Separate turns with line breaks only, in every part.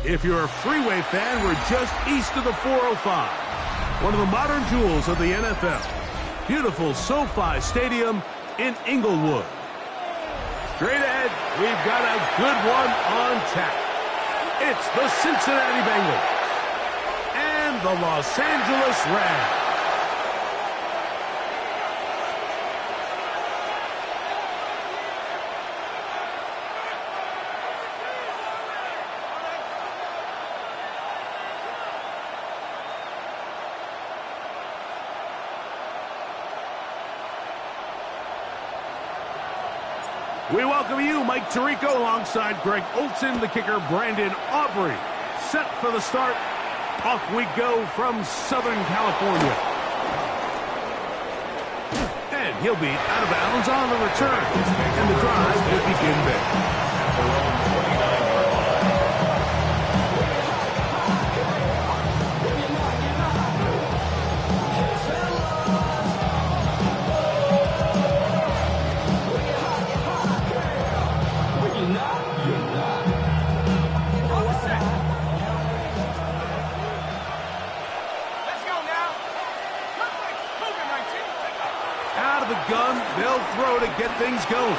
If you're a freeway fan, we're just east of the 405. One of the modern jewels of the NFL. Beautiful SoFi Stadium in Inglewood. Straight ahead, we've got a good one on tap. It's the Cincinnati Bengals and the Los Angeles Rams. We welcome you, Mike Tirico, alongside Greg Olson, the kicker, Brandon Aubrey. Set for the start. Off we go from Southern California. And he'll be out of bounds on the return. And the drive will begin there. Out of the gun, they'll throw to get things going.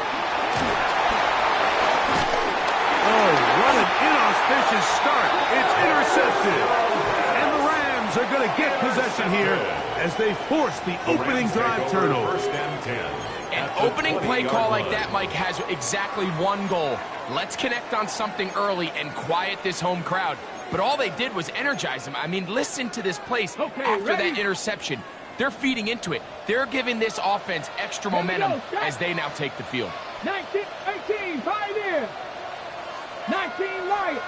Oh, what an inauspicious start. It's intercepted. And the Rams are going to get possession here as they force the opening drive turnover.
An opening play call like that, Mike, has exactly one goal. Let's connect on something early and quiet this home crowd. But all they did was energize them. I mean, listen to this place after that interception. They're feeding into it. They're giving this offense extra momentum as they now take the field.
19, 18, Pioneer. 19, Lions.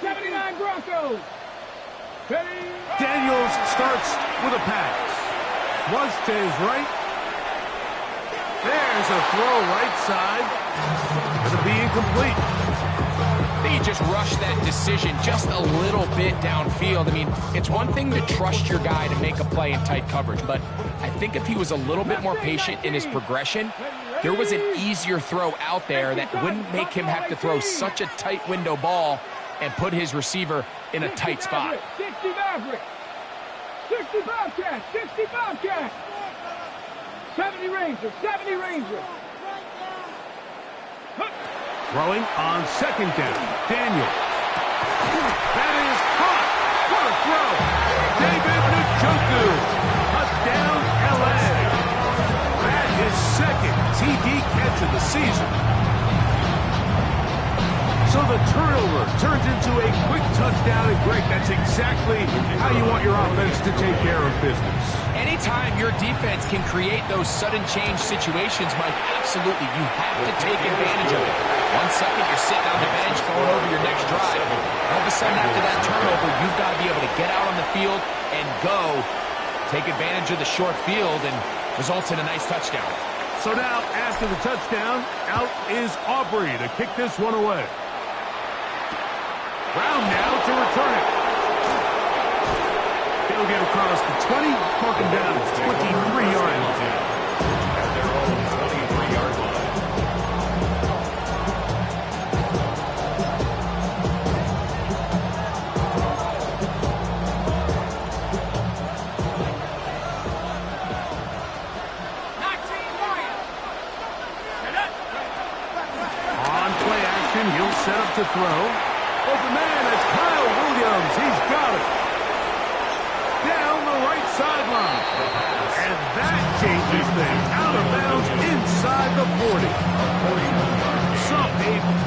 79, Broncos.
Daniels starts with a pass. Flush to his right. There's a throw right side. It'll be incomplete.
They just rushed that decision just a little bit downfield. I mean, it's one thing to trust your guy to make a play in tight coverage, but I think if he was a little bit more patient in his progression, there was an easier throw out there that wouldn't make him have to throw such a tight window ball and put his receiver in a tight spot.
60 Maverick. 60 Bobcat. 60 Bobcat. 70 Ranger. 70 Ranger.
Throwing on second down. Daniel. That is caught. What a throw. David Njoku. Touchdown, L.A. That is second TD catch of the season. So the turnover turns into a quick touchdown, and Greg, that's exactly how you want your offense to take care of business.
Anytime your defense can create those sudden change situations, Mike, absolutely, you have to take advantage of it. 1 second, you're sitting on the bench going over your next drive. All of a sudden, after that turnover, you've got to be able to get out on the field and go, take advantage of the short field, and results in a nice touchdown.
So now, after the touchdown, out is Aubrey to kick this one away. Brown now to return it. He'll get across the 20, marking down at 23-yard line. At their own 23-yard line. On play action, he'll set up to throw. Open man, it's Kyle Williams. He's got it. Down the right sideline. And that changes things. Out of bounds inside the 40. So a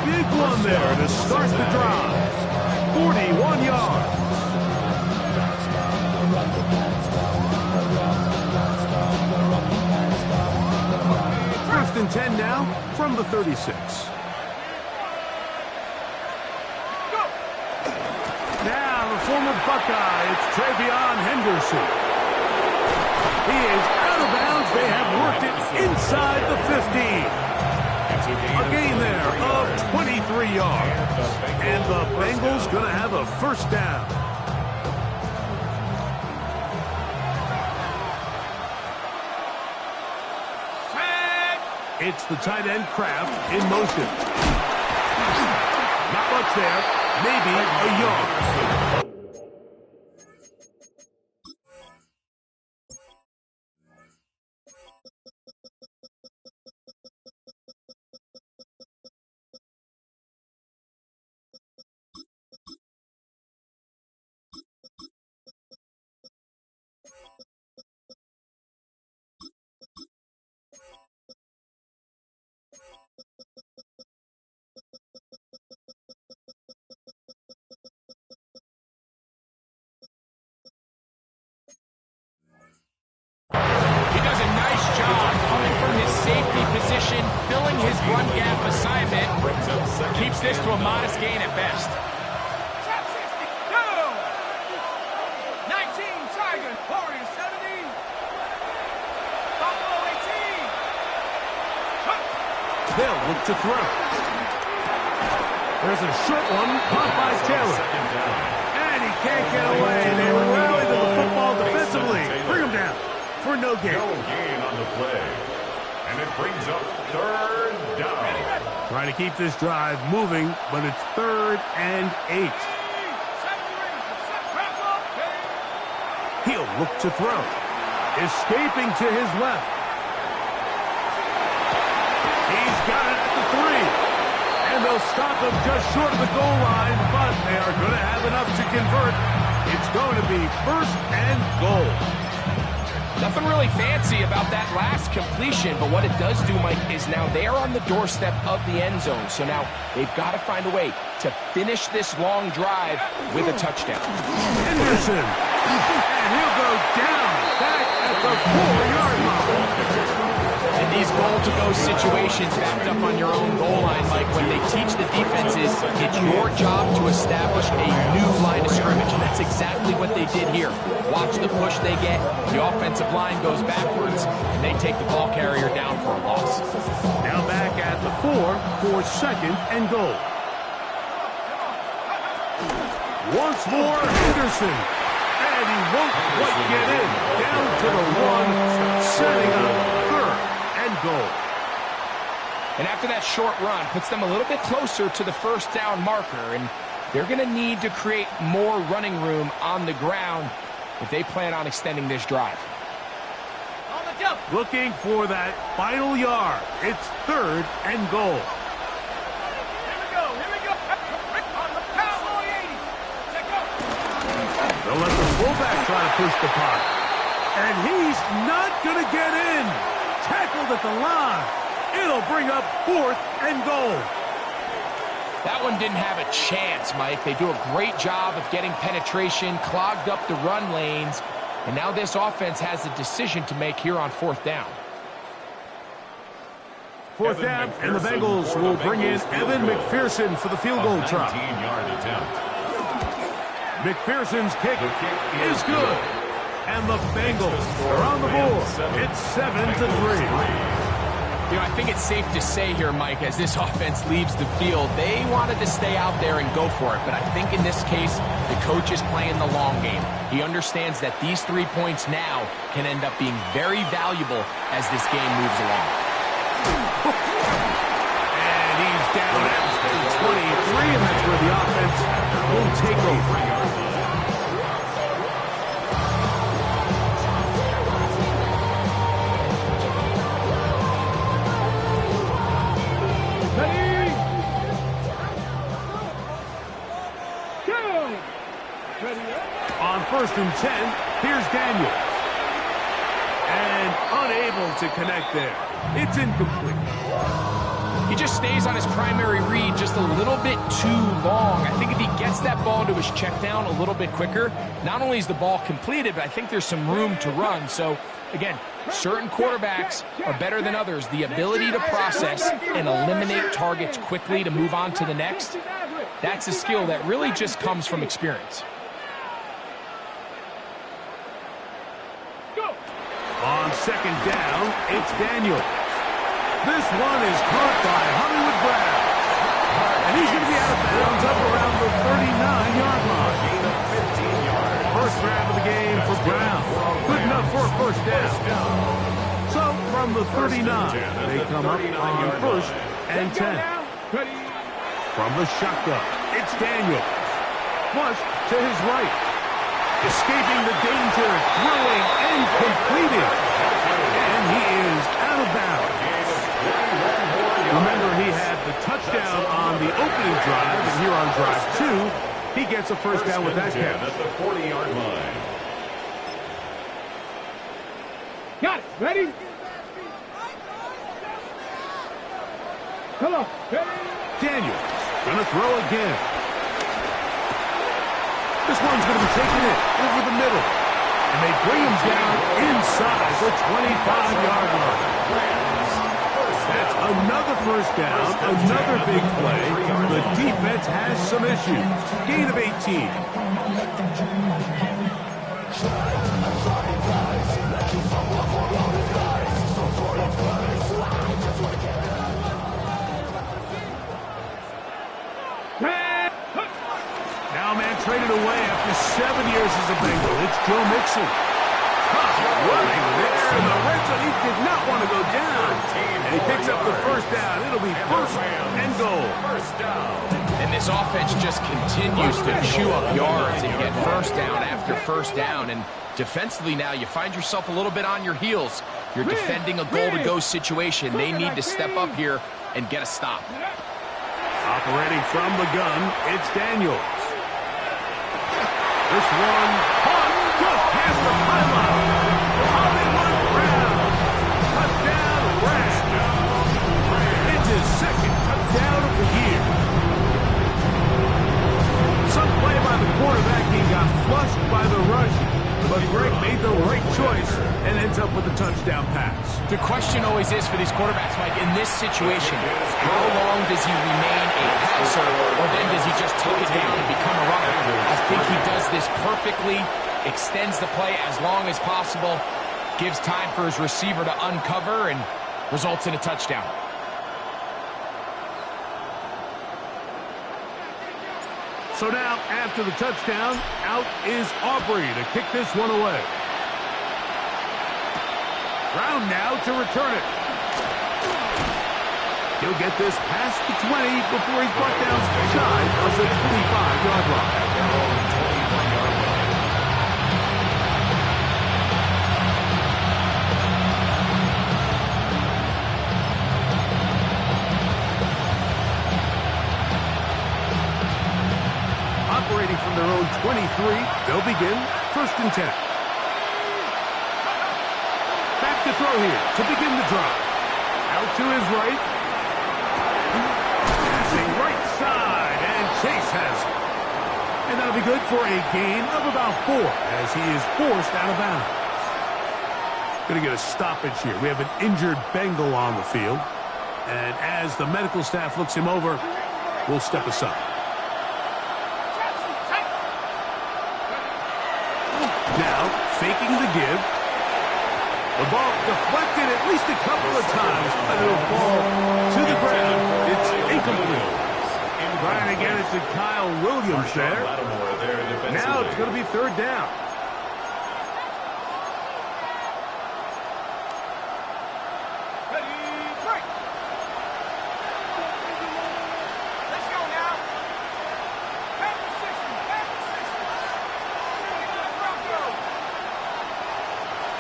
big one there to start the drive. 41 yards. First and 10 now from the 36. Now, the former Buckeye, it's Travion Henderson. He is out of bounds. They have worked it inside the 15. A gain there of 23 yards. And the Bengals going to have a first down. It's the tight end Kraft in motion. Not much there. Maybe a yard.
Position, filling his run gap assignment, keeps this to a modest gain at best.
19, Tiger, Warriors 70, Buffalo 18.
They'll look to throw. There's a short one caught by Taylor. And he can't get away. They rally to the football defensively. Bring him down for no gain.
No gain on the play. And it brings up third down.
Trying to keep this drive moving, but it's 3rd and 8. He'll look to throw. Escaping to his left. He's got it at the 3. And they'll stop him just short of the goal line, but they are going to have enough to convert. It's going to be 1st and goal.
Nothing really fancy about that last completion, but what it does do, Mike, is now they are on the doorstep of the end zone. So now they've got to find a way to finish this long drive with a touchdown.
Henderson, and he'll go down back at the 4-yard line.
And these goal-to-go situations backed up on your own goal line, Mike, when they teach the defenses, it's your job to establish a new line of scrimmage, and that's exactly what they did here. Watch the push they get, the offensive line goes backwards, and they take the ball carrier down for a loss.
Now back at the 4 for 2nd and goal. Once more, Henderson, and he won't quite get in. Down to the 1, setting up 3rd and goal.
And after that short run, puts them a little bit closer to the first down marker, and they're going to need to create more running room on the ground if they plan on extending this drive.
On the jump.
Looking for that final yard. It's 3rd and goal.
Here we go. On the cowboy 80. Check go.
They'll let the fullback try to push the punt. And he's not going to get in. Tackled at the line. It'll bring up 4th and goal.
That one didn't have a chance, Mike. They do a great job of getting penetration, clogged up the run lanes, and now this offense has a decision to make here on 4th down.
4th down, and the Bengals will bring in Evan McPherson for the field goal try.
19-yard attempt.
McPherson's kick is good. And the Bengals are on the board. It's 7-3.
You know, I think it's safe to say here, Mike, as this offense leaves the field, they wanted to stay out there and go for it. But I think in this case, the coach is playing the long game. He understands that these 3 points now can end up being very valuable as this game moves along.
And he's down at 23, and that's where the offense will take over. On 1st and 10, here's Daniels. And unable to connect there. It's incomplete.
He just stays on his primary read just a little bit too long. I think if he gets that ball to his check down a little bit quicker, not only is the ball completed, but I think there's some room to run. So, again, certain quarterbacks are better than others. The ability to process and eliminate targets quickly to move on to the next, that's a skill that really just comes from experience.
second down. It's Daniel. This one is caught by Hollywood Brown. And he's going to be out of bounds up around the 39-yard line.
Gain of 15 yards.
First grab of the game for Brown. Good enough for a first down. So from the 39, they come up on first and 10. From the shotgun, it's Daniel. Flush to his right. Escaping the danger, throwing and completing. And he is out of bounds. Remember, he had the touchdown on the opening drive, and here on drive 2, he gets a first down with that catch.
At the 40-yard line.
Got it. Ready? Come on. Ready?
Daniels gonna throw again. This one's gonna be taken in over the middle. And they bring him down inside the 25-yard line. That's another first down, another big play. The defense has some issues. Gain of 18. Now a man traded away after 7 years as a Bengal. It's Joe Mixon. Running there in the red zone. He did not want to go down. And he picks up the first down. It'll be first and goal.
First down.
And this offense just continues to chew up yards and get first down after first down. And defensively now, you find yourself a little bit on your heels. You're defending a goal-to-go situation. They need to step up here and get a stop.
Operating from the gun, it's Daniels. This one, just past the pylon. Hollywood Brown. Touchdown, Brown. It's his second touchdown of the year. Some play by the quarterback. He got flushed by the rush, but Greg made the right choice and ends up with a touchdown pass.
The question always is for these quarterbacks, Mike, in this situation, how long does he remain a passer, or then does he just take it down and become a runner? I think he does this perfectly, extends the play as long as possible, gives time for his receiver to uncover, and results in a touchdown.
So now, after the touchdown, out is Aubrey to kick this one away. Brown now to return it. He'll get this past the 20 before he's brought down shy of the 25-yard line. Operating from their own 23, they'll begin first and 10. Back to throw here to begin the drive. Out to his right. Passing right side, and Chase has it. And that'll be good for a gain of about 4 as he is forced out of bounds. Going to get a stoppage here. We have an injured Bengal on the field. And as the medical staff looks him over, we'll step aside. Now, faking the give. The ball deflected at least a couple of times, but it'll fall to the ground. It's incomplete. Trying to get it to Kyle Williams there. Now it's going to be third down.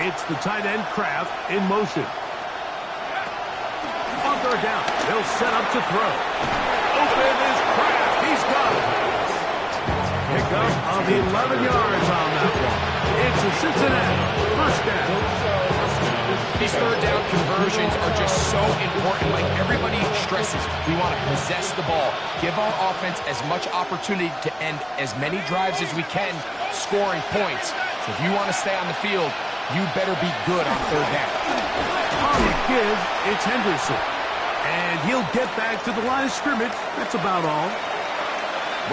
It's the tight end, Kraft, in motion. On third down, they'll set up to throw. Open is Kraft. He's got it. Pick up of 11 yards on that one. It's a Cincinnati first down.
These third down conversions are just so important. Like everybody stresses, we want to possess the ball. Give our offense as much opportunity to end as many drives as we can, scoring points. So if you want to stay on the field, you better be good on third down.
On the give, it's Henderson. And he'll get back to the line of scrimmage. That's about all.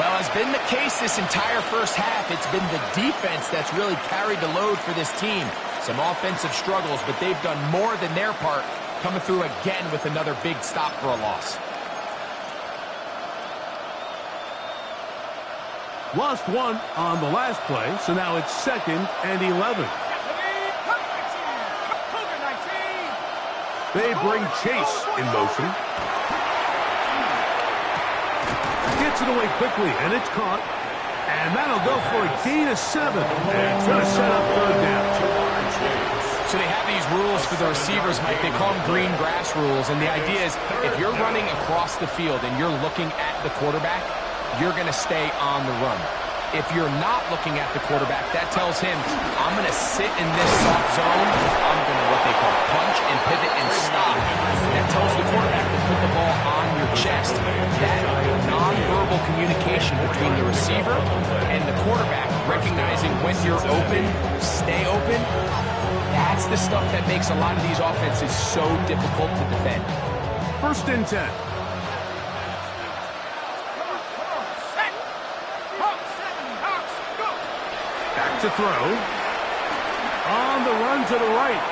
Well, as been the case this entire first half, it's been the defense that's really carried the load for this team. Some offensive struggles, but they've done more than their part, coming through again with another big stop for a loss.
Lost one on the last play, so now it's 2nd and 11. They bring Chase in motion. Gets it away quickly, and it's caught. And that'll go for a gain of 7. And it's going to set up 3rd down.
So they have these rules for the receivers, Mike. They call them green grass rules. And the idea is if you're running across the field and you're looking at the quarterback, you're going to stay on the run. If you're not looking at the quarterback, that tells him, I'm going to sit in this soft zone. I'm going to what they call punch and pivot and stop. That tells the quarterback to put the ball on your chest. That nonverbal communication between the receiver and the quarterback, recognizing when you're open, stay open, that's the stuff that makes a lot of these offenses so difficult to defend.
1st and 10. To throw. On the run to the right.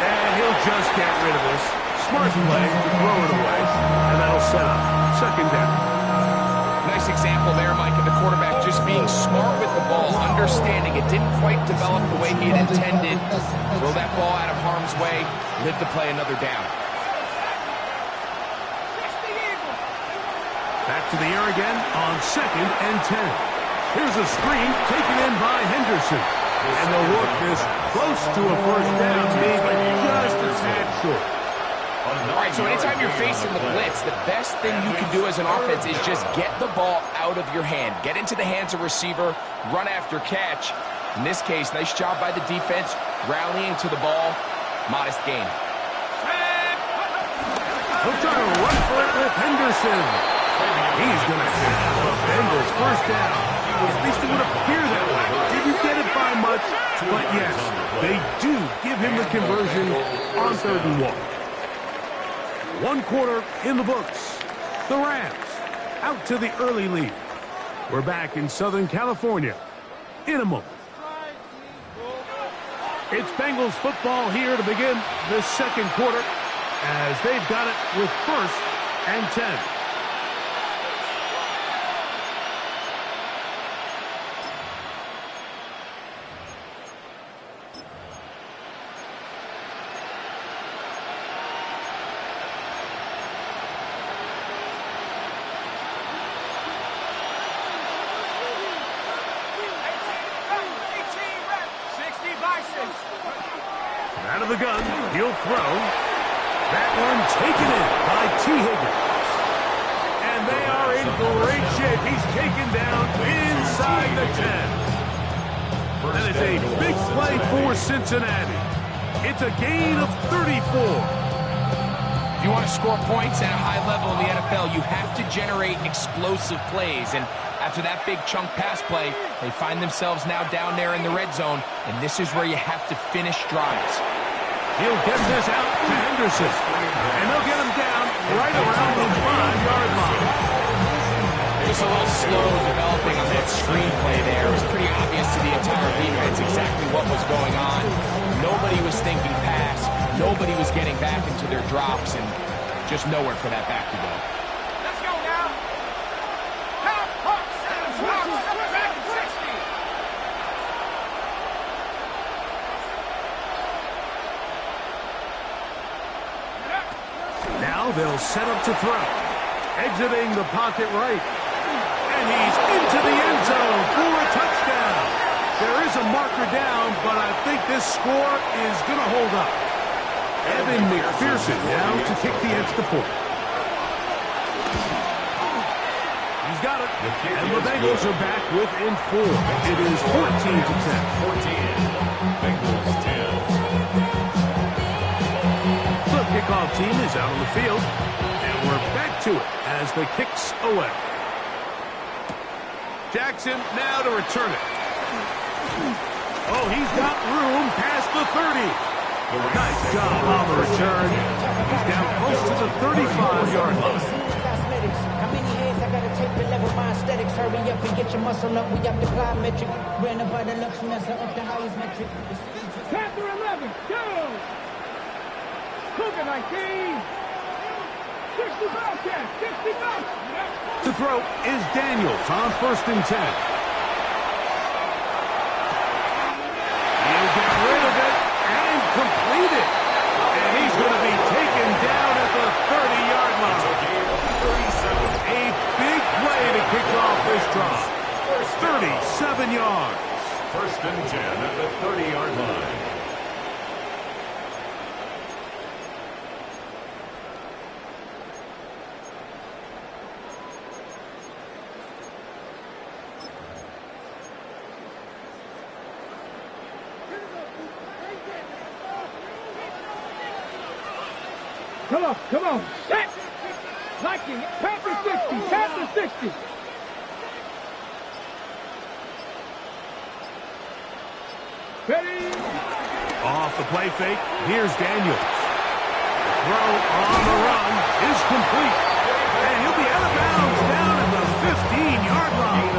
And he'll just get rid of this. Smart play to throw it away. And that'll set up 2nd down.
Nice example there, Mike, of the quarterback just being smart with the ball, understanding it didn't quite develop the way he had intended. Throw that ball out of harm's way, live to play another down.
Back to the air again on 2nd and 10. Here's a screen taken in by Henderson. And they'll work this close to a 1st down, maybe just a tad short.
All right, so anytime you're facing the blitz, the best thing you can do as an offense is just get the ball out of your hand. Get into the hands of receiver, run after catch. In this case, nice job by the defense, rallying to the ball. Modest gain.
He'll try to run for it with Henderson. He's going to have the Bengals 1st down. At least it would appear that way. Didn't get it by much, but yes, they do give him the conversion on 3rd and 1. 1 quarter in the books. The Rams out to the early lead. We're back in Southern California in a moment. It's Bengals football here to begin this 2nd quarter as they've got it with 1st and 10. Out of the gun, he'll throw. That one taken in by T. Higgins. And they are in great shape. He's taken down inside the 10. That is a big play for Cincinnati. It's a gain of 34.
If you want to score points at a high level in the NFL, you have to generate explosive plays. And after that big chunk pass play, they find themselves now down there in the red zone, and this is where you have to finish drives.
He'll get this out to Henderson, and they'll get him down right around the 5-yard line.
Just a little slow developing on that screenplay there. It was pretty obvious to the entire defense exactly what was going on. Nobody was thinking pass. Nobody was getting back into their drops, and just nowhere for that back to go.
Let's go now.
Now they'll set up to throw. Exiting the pocket right. And he's into the end zone for a touchdown. There is a marker down, but I think this score is going to hold up. Evan McPherson now to kick the extra point. He's got it. And the Bengals are back within 4. It is 14-10.
14. Bengals 10.
The kickoff team is out on the field. And we're back to it as the kick's away. Jackson now to return it. Oh, he's got room past the 30. Nice job on the return. He's down close to the 35-yard line.
gotta take the level my aesthetics. Hurry up and get your muscle up. We up the plyometric. Ran up by the lux mesa up the highest metric.
Panther 11, go! Cougar 19. 60 Bobcat, 60 Bobcat.
To throw is Daniels on 1st and 10. He'll get rid of it and complete it. And he's going to be taken down at the 30-yard line. A big play to kick off this drive. 37 yards.
1st and 10 at the 30-yard line.
Come on, set! Liking it. Panther 60, Panther 60. Ready?
Off the play fake, here's Daniels. The throw on the run is complete. And he'll be out of bounds down at the 15-yard line.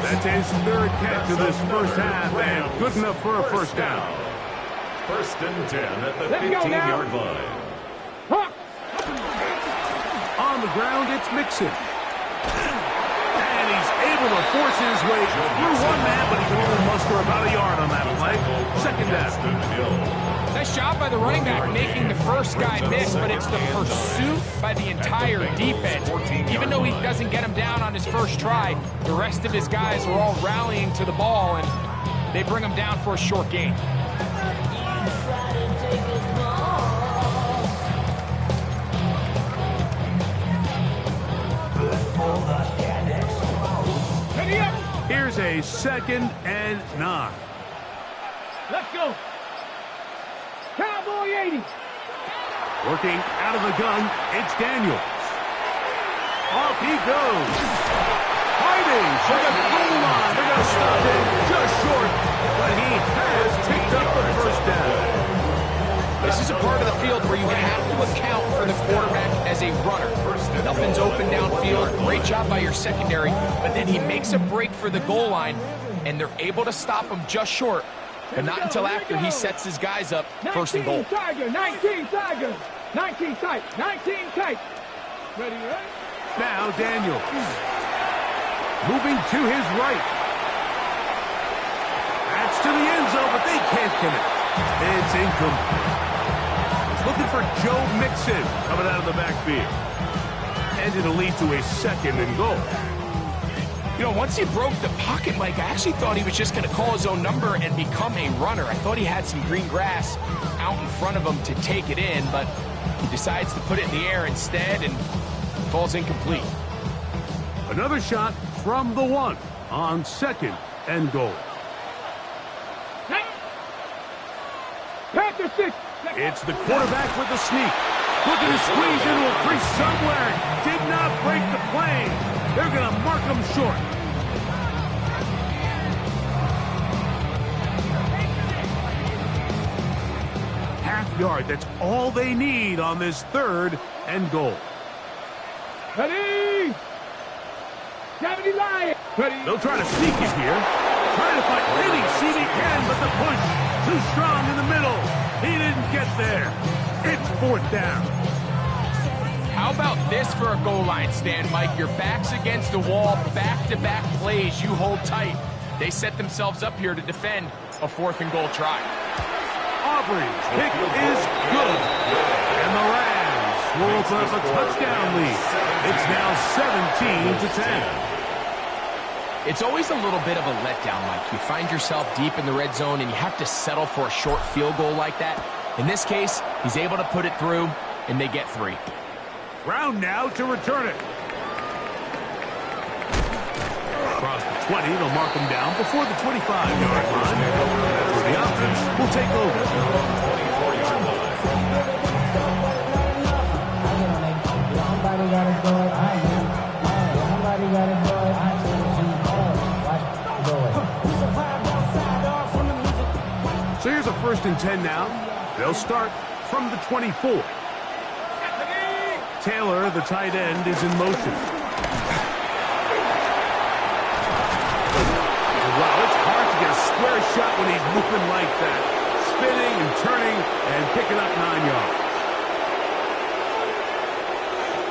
That's his 3rd catch of this first half, and good enough for a first down.
1st and 10 at the 15-yard line.
On the ground, it's Mixon. And he's able to force his way through one man, but he can only muster about a yard on that play. 2nd down.
Nice job by the running back making the first guy miss, but it's the pursuit by the entire defense. Even though he doesn't get him down on his first try, the rest of his guys are all rallying to the ball, and they bring him down for a short gain.
Here's a 2nd and 9.
Let's go. Cowboy 80.
Working out of the gun, it's Daniels. Off he goes. Hiding for the goal line. They're going to stop him just short, but he has picked up the first down.
This is a part of the field where you have to account for the quarterback as a runner. Nothing's open downfield. Great job by your secondary, but then he makes a break for the goal line, and they're able to stop him just short, but not until after he sets his guys up 1st and goal.
19 Tiger, 19 Tiger, 19 tight, 19 tight. Ready?
Now Daniels. Moving to his right. That's to the end zone, but they can't connect. It's incomplete. Looking for Joe Mixon coming out of the backfield. And it'll lead to a 2nd and goal.
You know, once he broke the pocket, Mike, I actually thought he was just going to call his own number and become a runner. I thought he had some green grass out in front of him to take it in, but he decides to put it in the air instead and falls incomplete.
Another shot from the 1 on 2nd and goal.
Panther 6.
It's the quarterback with the sneak. Looking to squeeze into a crease somewhere. Did not break the plane. They're going to mark him short. Half yard. That's all they need on this 3rd and goal.
Ready? 70 Lion. Ready?
They'll try to sneak it here. Trying to find any seat he can, but the push too strong in the middle. He didn't get there. It's 4th down.
How about this for a goal line stand, Mike? Your back's against the wall, back-to-back plays you hold tight. They set themselves up here to defend a 4th and goal try.
Aubrey's kick is good. And the Rams will open up a touchdown lead. It's now 17-10.
It's always a little bit of a letdown, Mike. You find yourself deep in the red zone and you have to settle for a short field goal like that. In this case, he's able to put it through, and they get 3.
Brown now to return it. Across the 20, they'll mark him down before the 25-yard line. That's where the offense will take over. So here's a 1st and 10 now. They'll start from the 24. Taylor, the tight end, is in motion. square shot when he's moving like that. Spinning and turning and picking up 9 yards.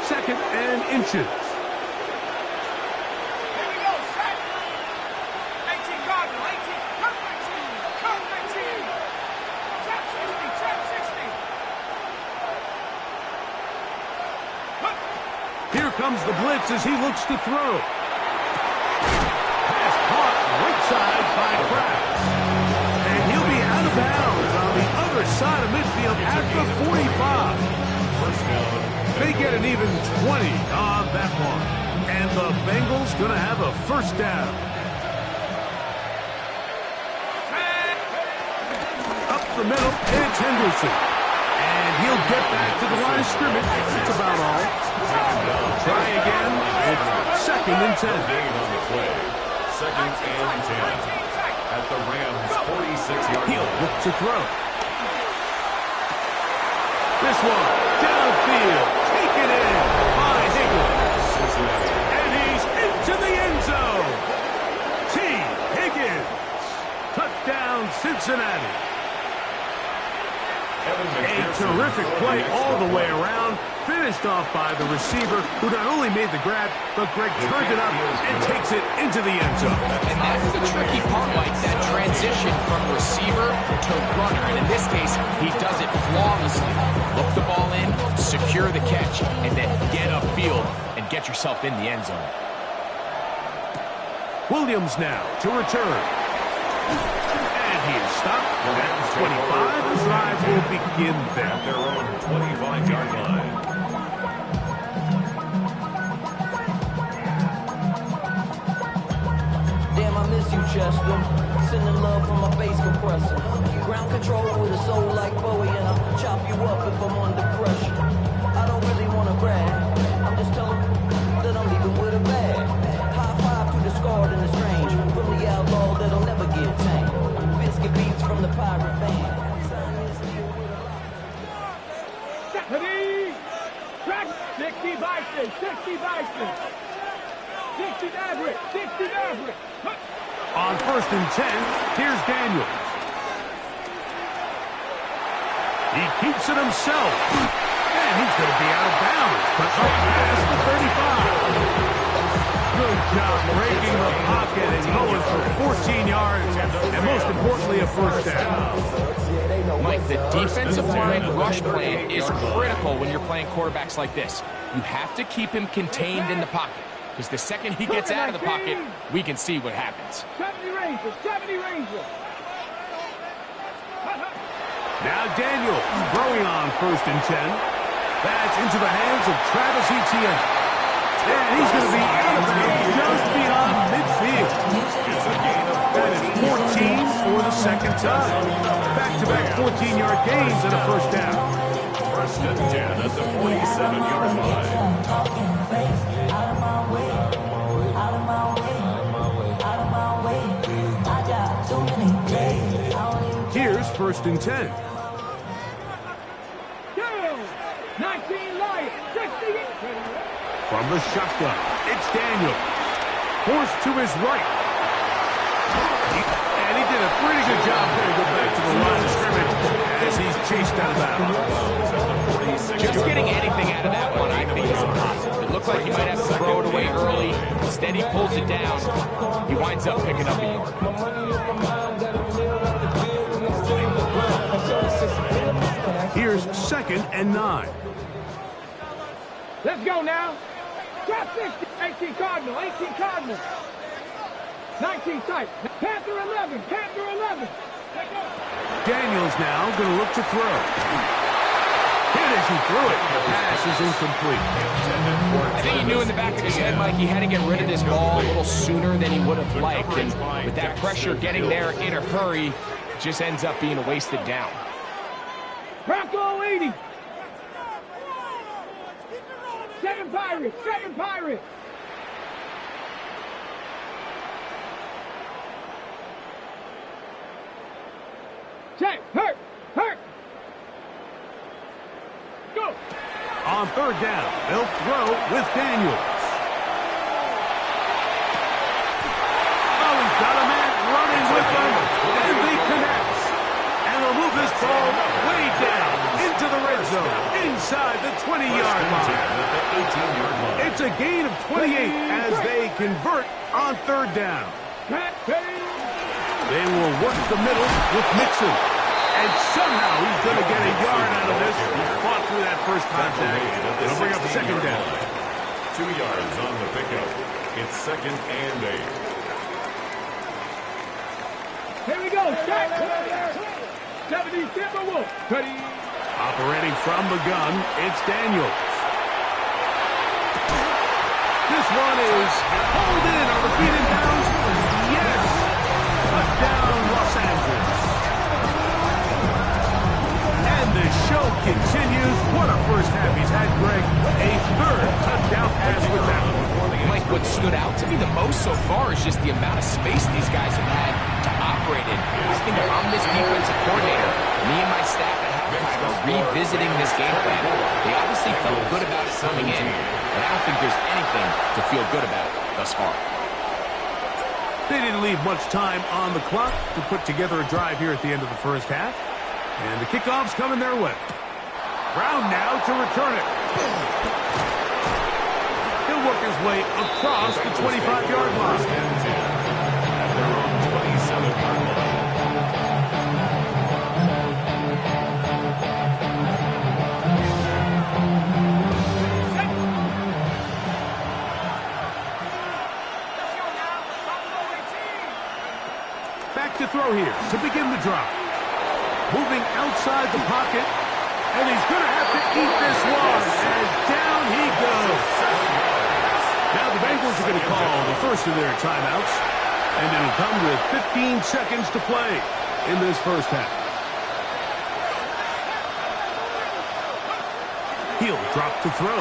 Second and inches.
Here we go, set. 18 Cardinal, 18. Cut 19. Cut 19. Trap 60, trap 60.
Here comes the blitz as he looks to throw. Pass caught right side by Kraft. And he'll be out of bounds on the other side of midfield at the 45.
First down.
They get an even 20 on that one. And the Bengals going to have a first down. Up the middle, it's Henderson. And he'll get back to the line of scrimmage. That's about all. Try again. It's second and 10.
Gain on the play. Second and 10. At the Rams' 46-yard
He'll
line.
look to throw. This one, downfield, taken in by Higgins. And he's into the end zone. T. Higgins. Touchdown, Cincinnati. A terrific play all the way around. Finished off by the receiver, who not only made the grab, but Greg turned it up and takes it into the end zone.
And that's the tricky part, Mike, that transition from receiver to runner. And in this case, he does it flawlessly. Look the ball in, secure the catch, and then get upfield and get yourself in the end zone.
Williams now to return. And he is stopped at the 25. The drive will begin there.
At their own 25-yard line.
Damn, I miss you, Chester. Sending love from my bass compressor. Ground control with a soul like Bowie, and I'll chop you up if I'm under pressure. I don't really want to brag. I'm just telling that I'm leaving with a bag. High five to the scarred and the strange. From the outlaw that'll never get tamed. Biscuit beats from the pirate band.
Ready? Track 60 Bison, 60 Bison. 60 Maverick, 60 Maverick.
On first and 10, here's Daniels. He keeps it himself. And he's going to be out of bounds, but up past the 35. Good job breaking the pocket and going for 14 yards, and most importantly, a first down.
Mike, the defensive line rush plan is critical when you're playing quarterbacks like this. You have to keep him contained in the pocket, because the second he gets out of the pocket, we can see what happens.
70 Ranger, 70 Ranger.
Now Daniels throwing on first and 10. That's into the hands of Travis Etienne. And he's going to be out of bounds just beyond midfield. That is 14 for the second time. Back-to-back 14-yard gains and a first down.
First and 10 at the 47-yard line.
Here's first and 10.
19 Lions, 60.
From the shotgun, it's Daniels. Forced to his right. And he did a pretty good job there to go back to the line of scrimmage as he's chased out of bounds.
Just getting anything out of that one, I think, is impossible. It looked like he might have to throw it away early. Instead, he pulls it down. He winds up picking up a yard.
Here's second and 9.
Let's go now. Drop 60. 18 Cardinal, 18 Cardinal. 19 tight. Panther 11, Panther 11.
Daniels now going to look to throw. Hit as he threw it. The pass is incomplete.
I think he knew in the back of his head, Mike, he had to get rid of this ball a little sooner than he would have liked. And with that pressure getting there in a hurry, it just ends up being a wasted down.
Bronco 80. 7 Pirates, 7 Pirates. Check, hurt, hurt. Go.
On third down, they'll throw with Daniels. Oh, he's got a man running with him. inside the 20-yard line. It's a gain of 28 as they convert on third down. They will work the middle with Mixon. And somehow he's going to get a yard out of this. He fought through that first contact. It'll bring up second down.
2 yards on the pickup. It's 2nd and 8.
Here we go. 70 Timberwolves. Ready.
Operating from the gun, it's Daniels. This one is pulled in on the feet and bounds. Yes! Touchdown, Los Angeles. And the show continues. What a first half he's had, Greg. A third touchdown pass with that one.
Mike, what stood out to me the most so far is just the amount of space these guys have had to operate in. I think if I'm this defensive coordinator, me and my staff at halftime are revisiting this game plan. They obviously felt good about it coming in, but I don't think there's anything to feel good about thus far.
They didn't leave much time on the clock to put together a drive here at the end of the first half. And the kickoff's coming their way. Brown now to return it. He'll work his way across the 25-yard line.
At their own 27-yard line.
Back to throw here to begin the drive. Moving outside the pocket, and he's going to have to eat this one, and down he goes. Now the Bengals are going to call the first of their timeouts, and it'll come with 15 seconds to play in this first half. He'll drop to throw.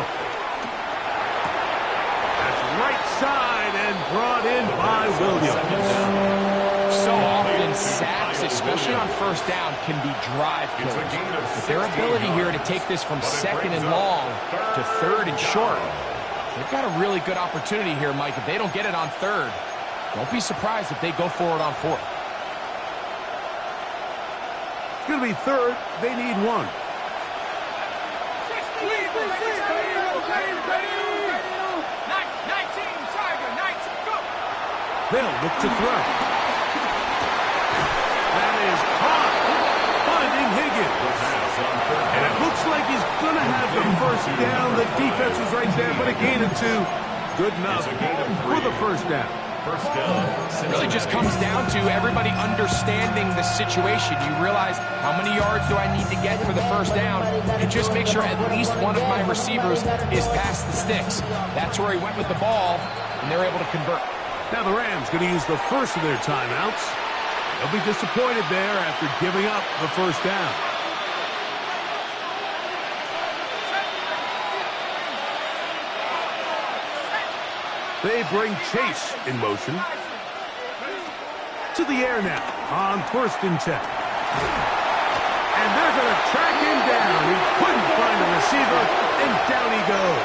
That's right side and brought in by Williams.
So often, sacks, especially on first down, can be drive killers. But their ability here to take this from second and long to third and short, they've got a really good opportunity here, Mike. If they don't get it on third, don't be surprised if they go for it on fourth.
It's going to be third. They need one. They'll look to throw. That is caught. Finding Higgins. And it looks like he's going to have the first down. The defense was right there, but a gain of 2. Good enough for the first down.
First down.
It really just comes down to everybody understanding the situation. You realize how many yards do I need to get for the first down, and just make sure at least one of my receivers is past the sticks. That's where he went with the ball, and they're able to convert.
Now the Rams going to use the first of their timeouts. They'll be disappointed there after giving up the first down. They bring Chase in motion. To the air now on 1st and 10. And they're going to track him down. He couldn't find a receiver, and down he goes.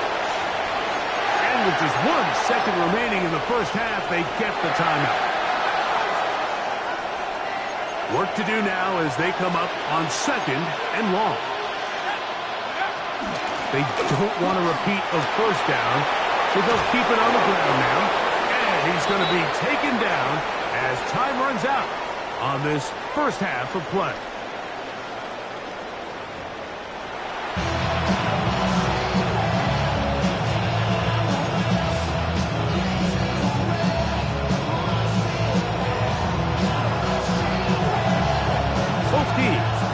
And with just 1 second remaining in the first half, they get the timeout. Work to do now as they come up on 2nd and long. They don't want a repeat of first down, so they'll keep it on the ground now. And he's going to be taken down as time runs out on this first half of play.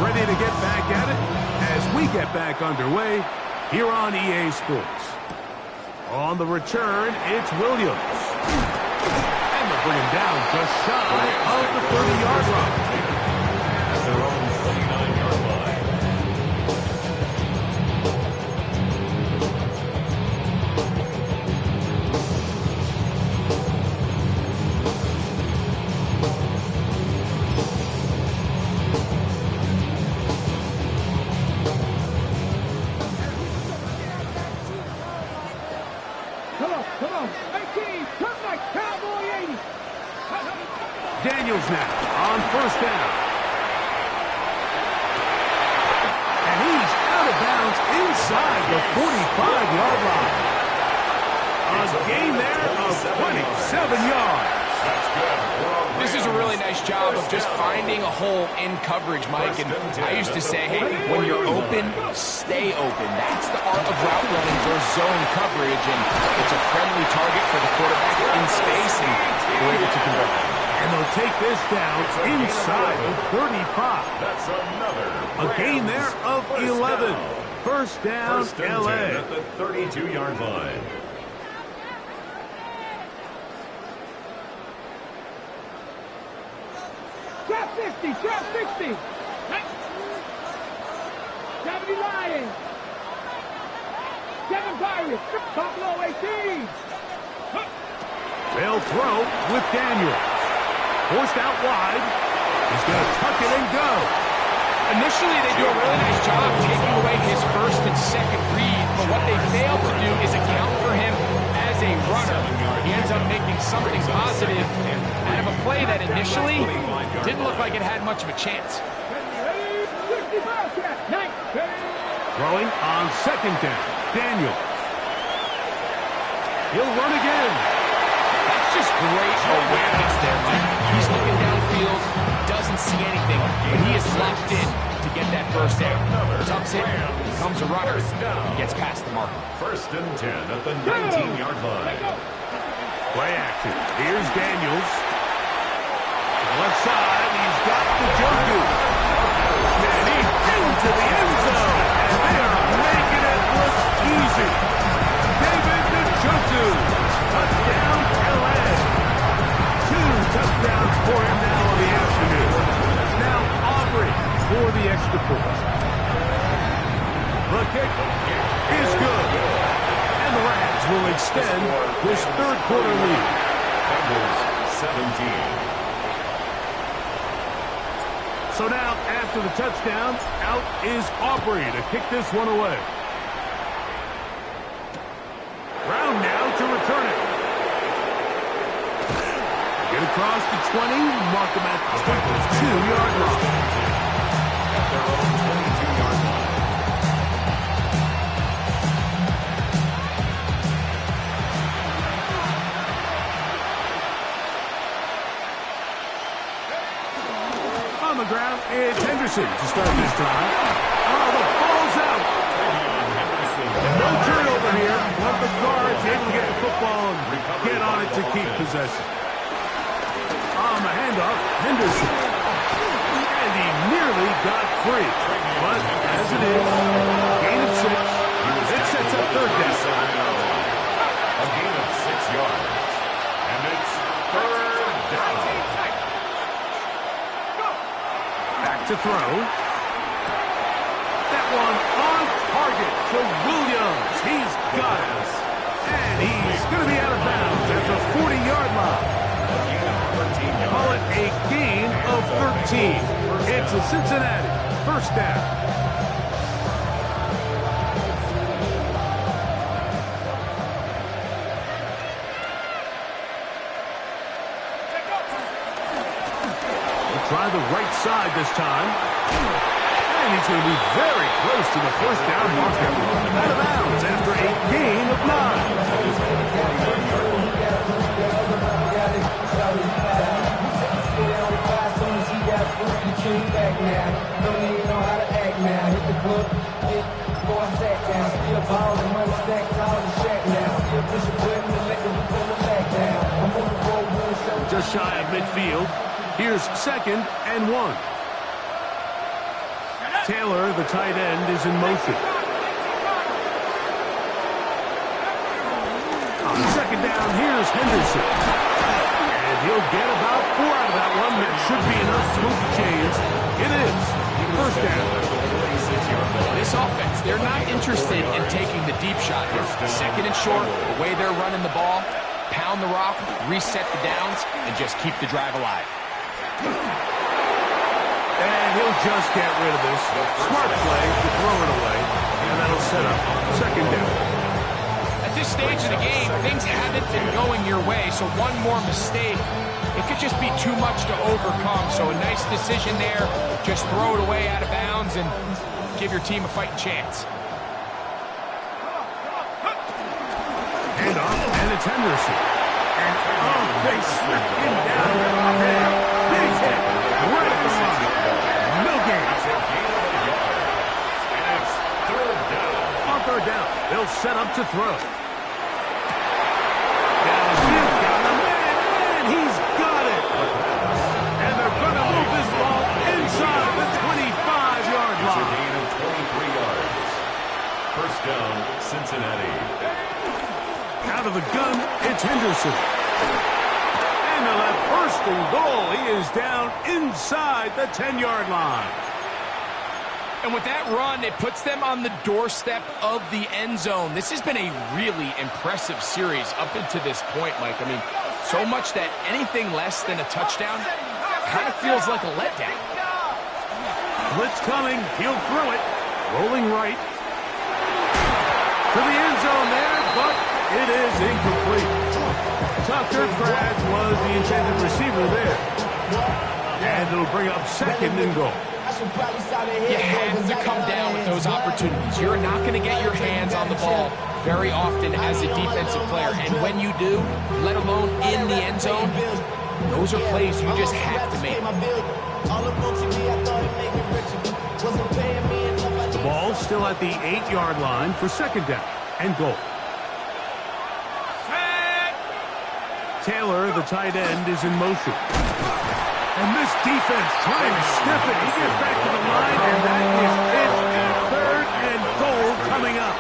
Ready to get back at it as we get back underway here on EA Sports. On the return, it's Williams. And they'll bring him down just shy of the 30-yard line.
At their own 29-yard line.
Daniels now on 1st down. And he's out of bounds inside the 45-yard line. A gain there of 27 yards.
That's good.
This is a really nice job of just finding a hole in coverage, Mike. And I used to say, hey, when you're open, stay open. That's the art of route running or zone coverage. And it's a friendly target for the quarterback in space, and they're able to convert.
And they'll take this down inside the 35.
That's another
A gain there of 11. First down,
First and 10
LA.
at the 32-yard line.
Trap 50, trap 60. 70 Lions. 7 Pirates. Buffalo 18.
They'll throw with Daniel. Forced out wide. He's going to tuck it and go.
Initially, they do a really nice job taking away his first and second read, but what they fail to do is account for him as a runner. He ends up making something positive out of a play that initially didn't look like it had much of a chance.
Throwing on second down. Daniel. He'll run again.
That's just great awareness there, Mike. He's looking downfield, doesn't see anything, but he is locked in to get that first down. Tucks it, becomes a runner, gets past the marker.
First and 10 at the 19-yard line.
Play action. Here's Daniels. To the left side, he's got the Joku. And he's into the end zone. And they are making it look easy. David Njoku. Touchdown, LA. 2 touchdowns for him now in the afternoon. Now Aubrey for the extra point. The kick is good. And the Rams will extend this third quarter lead.
Bengals 17.
So now, after the touchdown, out is Aubrey to kick this one away. Brown now to return it. Get across the 20, mark him at the 22-yard line.
At their own 22-yard line.
On the ground, it's Henderson to start this drive. Oh, the ball's out. No turnover here. But the Guards able to get the football and get on it to keep possession. On the handoff, Henderson. And he nearly got free. But as it is, gain of 6. It sets up third down.
A gain of 6 yards. And it's third down.
Back to throw. That one on target to Williams. He's got it. And he's going to be out of bounds at the 40-yard line. Call it a gain of 13. It's a Cincinnati first down. We'll try the right side this time. And he's going to be very close to the first down marker. Out of bounds after a gain of 9. Just shy of midfield. Here's second and 1. Taylor, the tight end, is in motion. On second down, here's Henderson. And he'll get about 4 out of that one. That should be enough to move the chains. It is. First down.
This offense, they're not interested in taking the deep shot here. Second and short, the way they're running the ball, pound the rock, reset the downs, and just keep the drive alive.
And he'll just get rid of this. Smart play to throw it away. And that'll set up second down.
At this stage of the game, things haven't been going your way, so one more mistake, it could just be too much to overcome. So a nice decision there. Just throw it away out of bounds and give your team a fighting chance.
And off, and it's Henderson. And oh, they smacked him down. And big hit right at the line. No gain.
And it's third down.
On third down, they'll set up to throw. Downfield, got the man, and he's got it. And they're going to move this ball inside the 25-yard
It's a
line.
gain of 23 yards. First down, Cincinnati.
Out of the gun, it's Henderson. And they'll have first and goal. He is down inside the 10-yard line.
And with that run, it puts them on the doorstep of the end zone. This has been a really impressive series up until this point, Mike. I mean, so much that anything less than a touchdown kind of feels like a letdown.
Blitz coming. He'll throw it. Rolling right. To the end zone there, but it is incomplete. Tucker Kraft was the intended receiver there. And it'll bring up second and goal.
You have to come down with those opportunities. You're not going to get your hands on the ball very often as a defensive player. And when you do, let alone in the end zone, those are plays you just have to make.
The ball still at the 8-yard line for second down and goal. Taylor, the tight end, is in motion. And this defense trying to stiff it. He gets back to the line, and that is it. Third and goal coming up.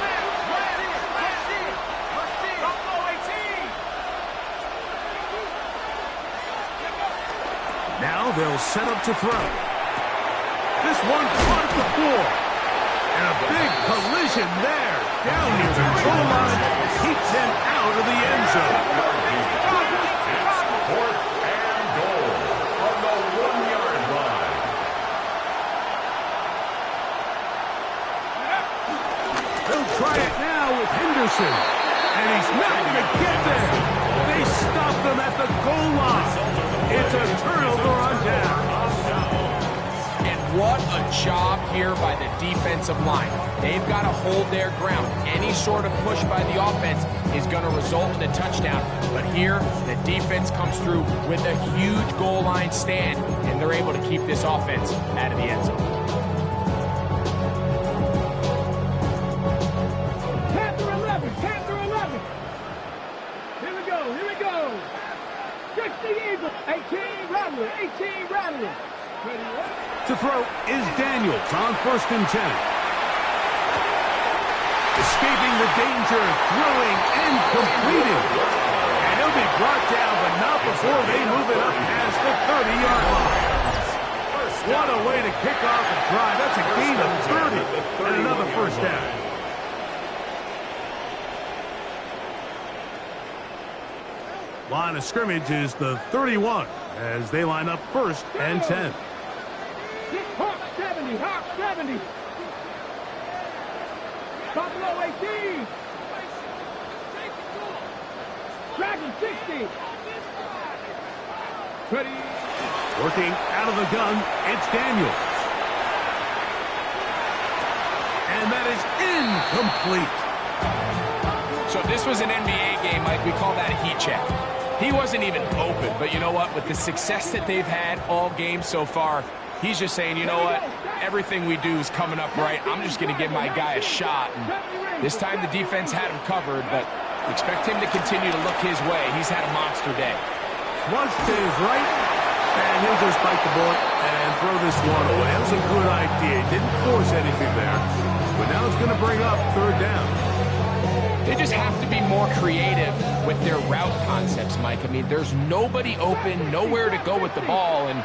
Now they'll set up to throw. This one caught at the floor. And a big collision there. Down near the goal line. Keeps him out of the end zone.
It's fourth and goal on the 1-yard line.
They'll try it now with Henderson. And he's not going to get there. They stopped him at the goal line. It's a turnover on down.
And what a job here by the defensive line. They've got to hold their ground. Any sort of push by the offense is going to result in a touchdown. But here, the defense comes through with a huge goal line stand, and they're able to keep this offense out of the end zone.
Panther 11, Panther 11. Here we go, here we go. 60 Eagles, 18 Rattler, 18 Rattler.
To throw is Daniels on first and 10. Escaping the danger, throwing and completing. And he'll be brought down, but not before they move it up past the 30-yard line. What a way to kick off a drive. That's a gain of 30 and another first down. Line of scrimmage is the 31 as they line up first and 10.
Hawk 70, Hawk 70. Buffalo 18. Dragon 60. Ready.
Working out of the gun, it's Daniels. And that is incomplete.
So this was an NBA game, Mike. We call that a heat check. He wasn't even open, but you know what? With the success that they've had all game so far, he's just saying, you know what? Everything we do is coming up right. I'm just going to give my guy a shot. And this time the defense had him covered, but expect him to continue to look his way. He's had a monster day.
Flush to his right, and he'll just bite the bullet and throw this one away. That was a good idea. He didn't force anything there, but now it's going to bring up third down.
They just have to be more creative with their route concepts, Mike. I mean, there's nobody open, nowhere to go with the ball, and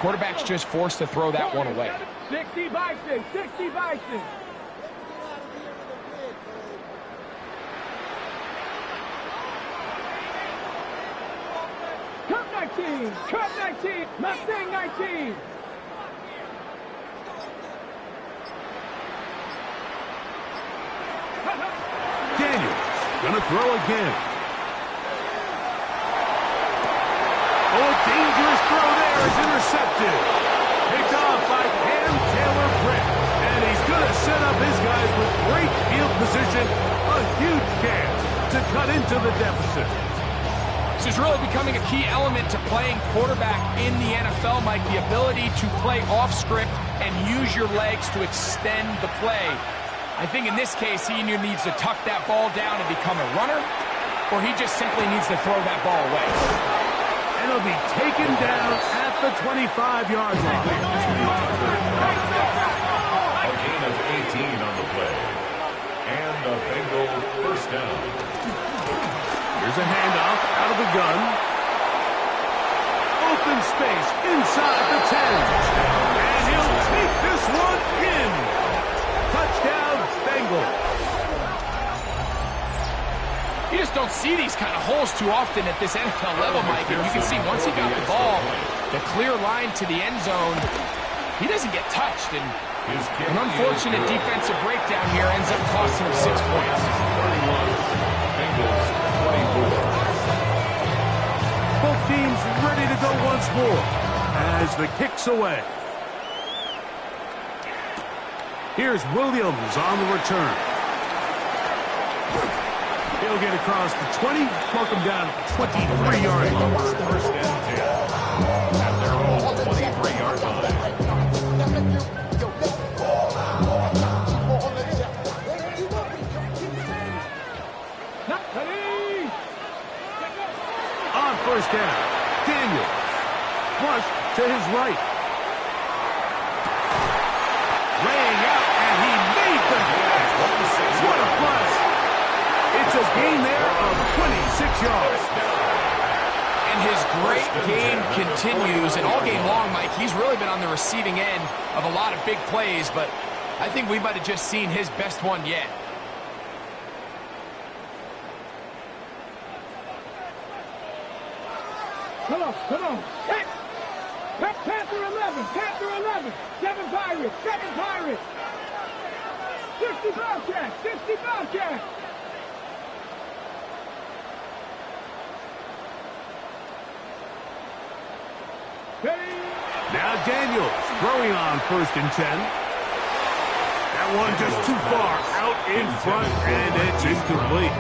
quarterback's just forced to throw that one away.
60 Bison, 60 Bison. Cut 19, cut 19, Mustang 19.
Daniels going to throw again. Oh, a dangerous throw there is intercepted. Picked off by Cam Taylor-Britt. And he's going to set up his guys with great field position. A huge chance to cut into the deficit.
This is really becoming a key element to playing quarterback in the NFL, Mike, the ability to play off script and use your legs to extend the play. I think in this case, he either needs to tuck that ball down and become a runner, or he just simply needs to throw that ball away.
And it'll be taken down at the 25-yard line.
A gain of 18 on the play. And a Bengal first down.
Here's a handoff out of the gun. Open space inside the 10. And he'll take this one in. Touchdown, Bengals.
You just don't see these kind of holes too often at this NFL level, Mike. And you can see once he got the ball, the clear line to the end zone, he doesn't get touched. And an unfortunate defensive breakdown here ends up costing him 6 points.
31, Bengals 24.
Both teams ready to go once more as the kick's away. Here's Williams on the return. He'll get across the 20, mark him down at the 23-yard line.
First and 10 at their own 23-yard line.
On first down, Daniel flush to his right. Laying out, and he made the catch. What a play. It's a gain there of 26 yards.
And his great game continues, and all game long, Mike, he's really been on the receiving end of a lot of big plays, but I think we might have just seen his best one yet.
Come on. Hit. Panther 11. 7 Pirates. 60 Bobcats.
Now Daniels throwing on first and 10. That one just too far out in front, and it's incomplete.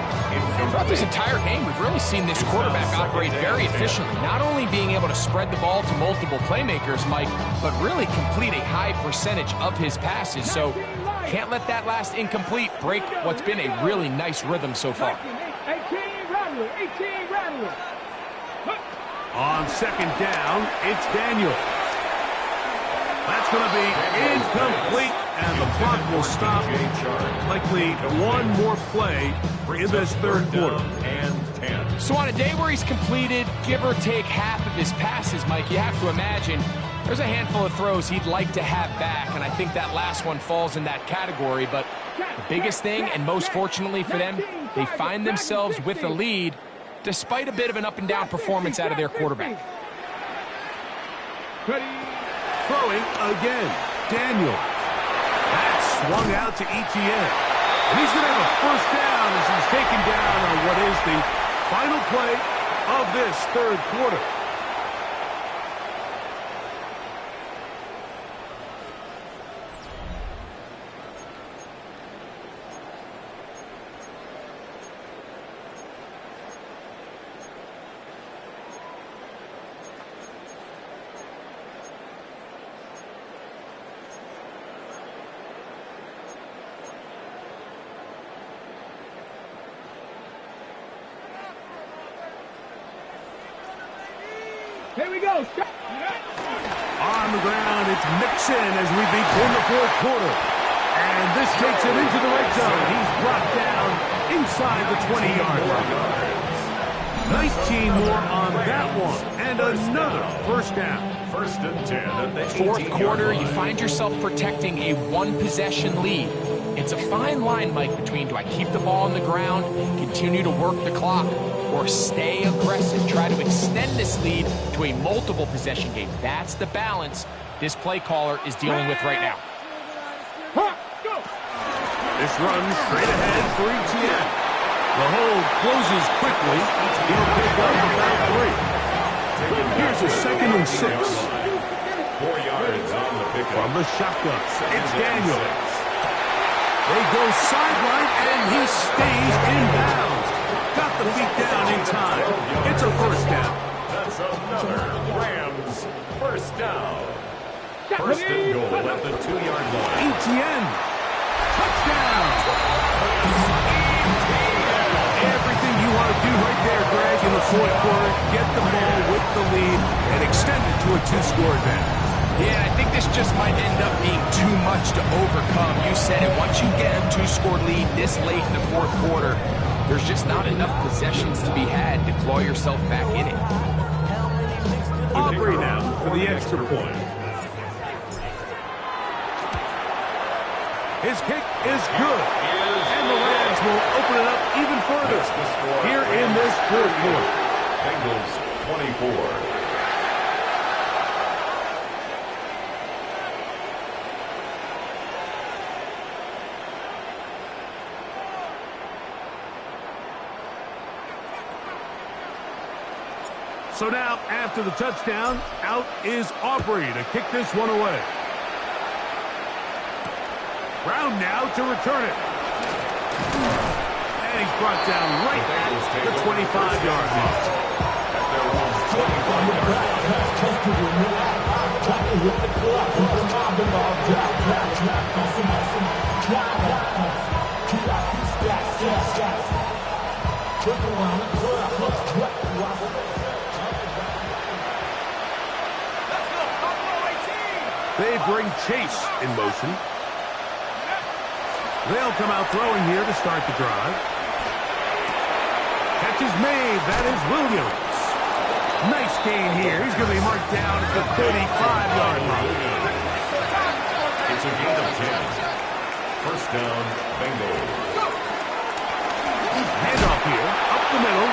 Throughout this entire game, we've really seen this quarterback operate very efficiently, not only being able to spread the ball to multiple playmakers, Mike, but really complete a high percentage of his passes. So can't let that last incomplete break what's been a really nice rhythm so far.
18 Rattler.
On second down, it's Daniel. That's going to be incomplete, and the clock will stop. Likely one more play in this third quarter.
And 10.
So on a day where he's completed, give or take half of his passes, Mike, you have to imagine there's a handful of throws he'd like to have back, and I think that last one falls in that category. But the biggest thing, and most fortunately for them, they find themselves with a lead despite a bit of an up-and-down performance out of their quarterback.
Throwing again, Daniel. That's swung out to ETN. And he's going to have a first down as he's taken down on what is the final play of this third quarter.
Here we go.
On the ground, it's Mixon as we begin the fourth quarter. And this takes him into the red zone. He's brought down inside the 20-yard line. 19 more on that one. And another first down.
First and 10 at the
Fourth quarter, you find yourself protecting a one-possession lead. It's a fine line, Mike, between do I keep the ball on the ground, continue to work the clock, or stay aggressive, try to extend this lead to a multiple possession game. That's the balance this play caller is dealing with right now.
This runs straight ahead for ETN. The hold closes quickly. He'll pick up about 3. Here's a 2nd and 6.
4 yards on the pickup.
From the shotgun, it's Daniel. They go sideline, and he stays in bounds. Got the feet down in time. It's a first down.
That's another Rams first down. First and goal at the 2-yard line.
ETN. Touchdown. Everything you want to do right there, Greg, in the fourth quarter. Get the ball with the lead and extend it to a 2-score advantage.
Yeah, I think this just might end up being too much to overcome. You said it. Once you get a 2-score lead this late in the fourth quarter, there's just not enough possessions to be had to claw yourself back in it.
Aubrey now for the extra point. His kick is good. And the Rams will open it up even further here in this fourth quarter.
Bengals 24.
So now, after the touchdown, out is Aubrey to kick this one away. Brown now to return it. And he's brought down right at the 25-yard line. They bring Chase in motion. They'll come out throwing here to start the drive. Catch is made. That is Williams. Nice gain here. He's going to be marked down at the 35-yard line.
It's a gain of 10. First down, Bengals.
Handoff here, up the middle,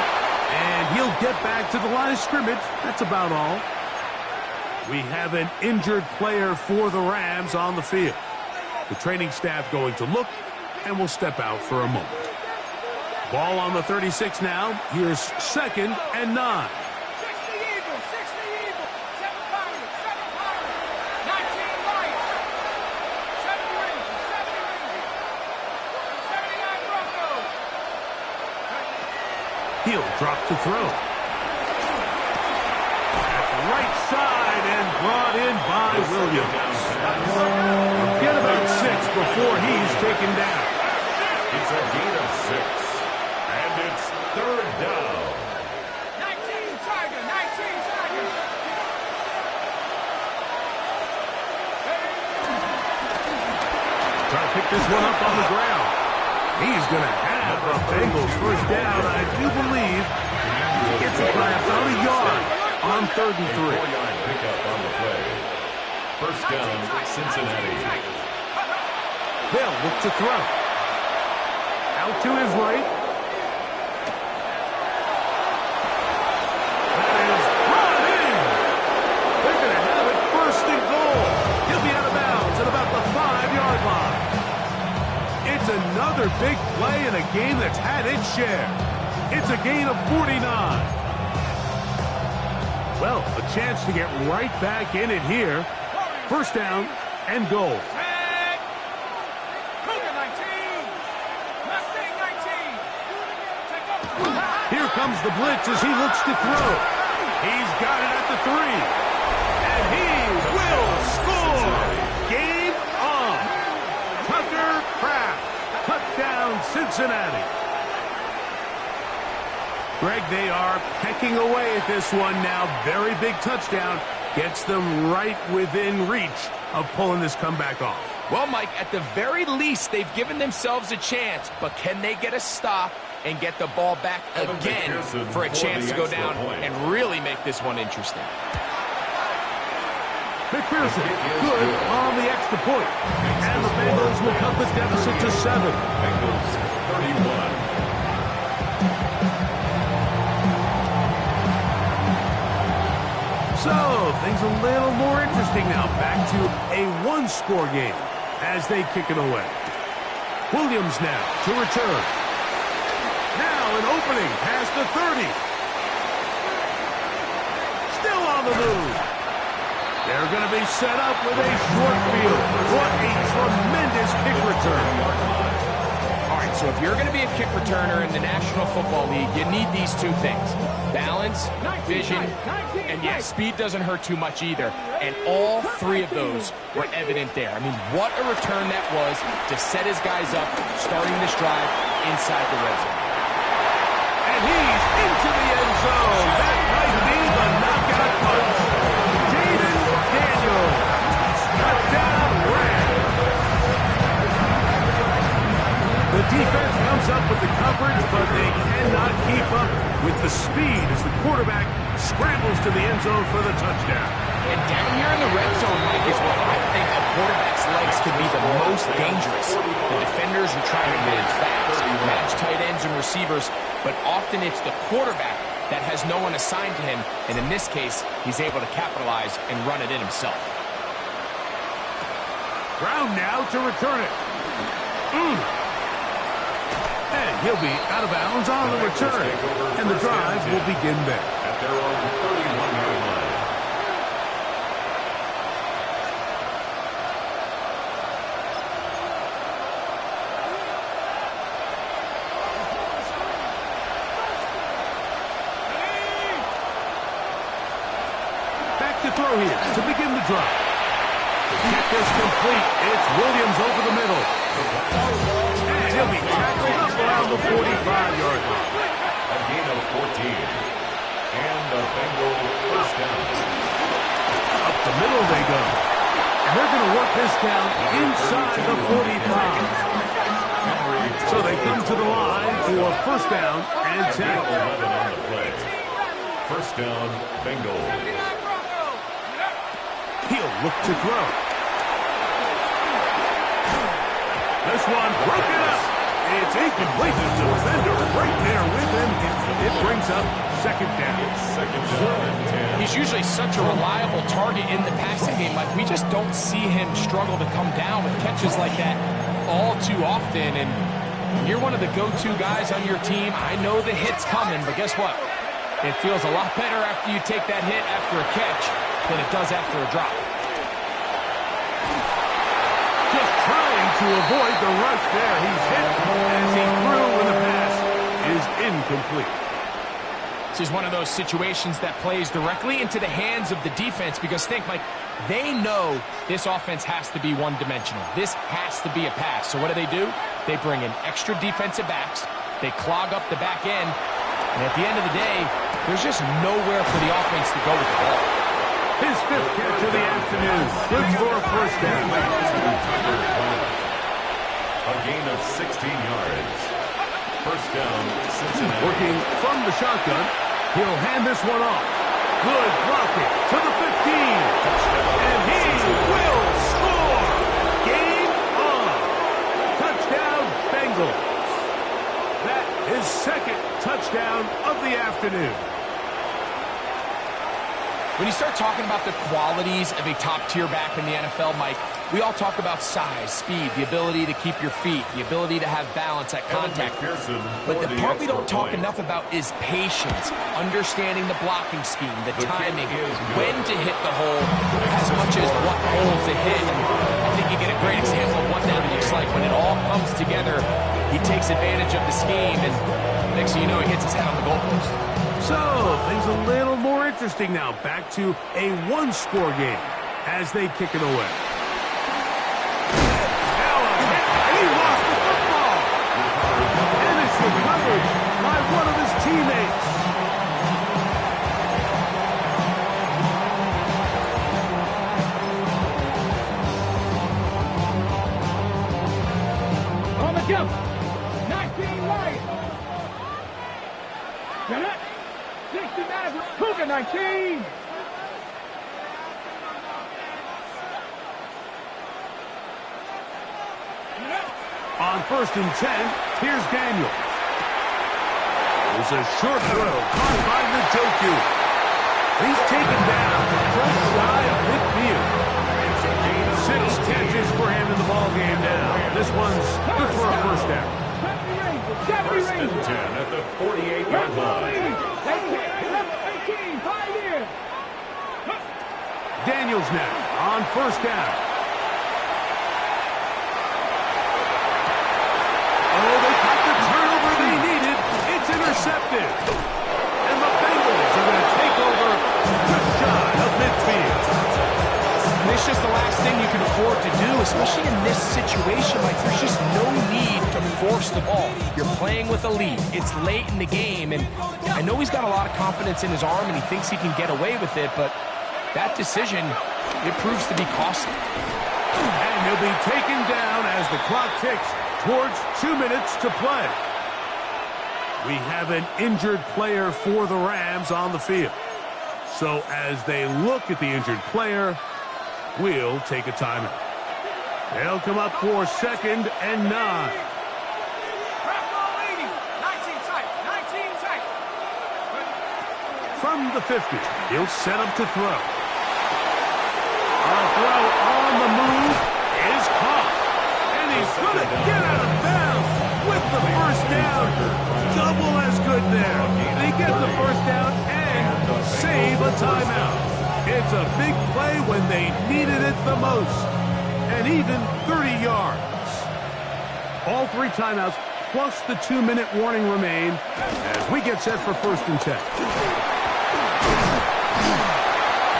and he'll get back to the line of scrimmage. That's about all. We have an injured player for the Rams on the field. The training staff going to look, and will step out for a moment. Ball on the 36 now. Here's 2nd and 9.
60 Eagles, 60 Eagles, 7 Pirates, 7 Pirates, 19 Lions, 70 Rangers, 70 Rangers, 79 Broncos.
He'll drop to throw. That's right side and brought in by Williams. Get about 6 before he's taken down.
It's a gain of 6. And it's 3rd down.
19 Tiger, 19 Tiger.
Trying to pick this one up on the ground. He's going to have a Bengals first down. I do believe he gets it by about a yard on 3rd and 3.
4-yard pickup on the play. First down, Cincinnati.
They'll look to throw. Out to his right. That is brought in. They're going to have it 1st and goal. He'll be out of bounds at about the 5-yard line. It's another big play in a game that's had its share. It's a gain of 49. Well, a chance to get right back in it here. First down and goal. Here comes the blitz as he looks to throw. He's got it at the 3. And he will score. Game on. Tucker Kraft. Touchdown, Cincinnati. Greg, they are pecking away at this one now. Very big touchdown. Gets them right within reach of pulling this comeback off.
Well, Mike, at the very least, they've given themselves a chance, but can they get a stop and get the ball back again for a chance to go down and really make this one interesting?
McPherson, good on the extra point. And the Bengals will cut the deficit to 7.
Bengals 31.
So, things a little more interesting now. Back to a 1-score game as they kick it away. Williams now to return. Now an opening past the 30. Still on the move. They're going to be set up with a short field. What a tremendous kick return.
All right, so if you're going to be a kick returner in the National Football League, you need these two things: balance, vision, and yes, speed doesn't hurt too much either. And all three of those were evident there. I mean, what a return that was to set his guys up, starting this drive inside the red zone.
And he's into the end zone. That might be the knockout punch. Daniel, touchdown Rams. The defense comes up with the coverage, but they cannot keep up with the speed as the quarterback scrambles to the end zone for the touchdown.
And down here in the red zone, Mike, is where I think a quarterback's legs can be the most dangerous. The defenders are trying to manage backs, match tight ends and receivers, but often it's the quarterback that has no one assigned to him, and in this case, he's able to capitalize and run it in himself.
Brown now to return it. And he'll be out of bounds on the return, and the drive will begin there.
At their own 31-yard line.
To throw here to begin the drive. The kick is complete. It's Williams over the middle. And he'll be tackled up around the 45-yard line.
A gain of 14. And a Bengal first down.
Up the middle they go. And they're going to work this down inside the 45. So they come to the line for first down and 10.
11 on the play. First down, Bengals.
He'll look to throw. This one broken up. It's incomplete. The defender right there with him. It brings up second down.
Second down and 10.
He's usually such a reliable target in the passing game. Like, we just don't see him struggle to come down with catches like that all too often. And you're one of the go-to guys on your team. I know the hit's coming, but guess what? It feels a lot better after you take that hit after a catch than it does after a drop.
Just trying to avoid the rush there. He's hit as he threw when the pass is incomplete.
This is one of those situations that plays directly into the hands of the defense, because think, Mike, they know this offense has to be one-dimensional. This has to be a pass. So what do? They bring in extra defensive backs. They clog up the back end. And at the end of the day, there's just nowhere for the offense to go with the ball.
His fifth catch of the afternoon. Good for a first down.
A gain of 16 yards. First down, Cincinnati.
Working from the shotgun. He'll hand this one off. Good blocking to the 15. And he will score. Game on. Touchdown, Bengals. That is second touchdown of the afternoon.
When you start talking about the qualities of a top-tier back in the NFL, Mike, we all talk about size, speed, the ability to keep your feet, the ability to have balance at contact. But the part we don't talk enough about is patience, understanding the blocking scheme, the timing, when to hit the hole, as much as what hole to hit. And I think you get a great example of what that looks like when it all comes together. He takes advantage of the scheme, and next thing you know, he hits his head on the goalpost.
So, things a little more interesting now. Back to a one-score game as they kick it away. He lost the football. And it's recovered by one of his teammates.
On the jump. 19 right. Get it. 69 Cougar 19.
On first and 10, here's Daniels. It's a short throw caught by Njoku. He's taken down just shy of midfield. 6 catches for him in the ballgame now. This one's good for a first down.
First and 10 at the 48-yard line.
Daniels now on first down. Oh, they got the turnover they needed. It's intercepted. And the Bengals are going to take over just shy of midfield.
And it's just the last thing you can afford to do, especially in this situation. Like, there's just no need to force the ball. You're playing with a lead. It's late in the game, and I know he's got a lot of confidence in his arm, and he thinks he can get away with it, but that decision, it proves to be costly.
And he'll be taken down as the clock ticks towards 2 minutes to play. We have an injured player for the Rams on the field. So as they look at the injured player, we'll take a timeout. They'll come up for 2nd and 9. From the 50, he'll set up to throw. A throw on the move is caught. And he's going to get out of bounds with the first down. Double as good there. They get the first down and save a timeout. It's a big play when they needed it the most. And even 30 yards. All 3 timeouts plus the 2-minute warning remain as we get set for 1st and 10.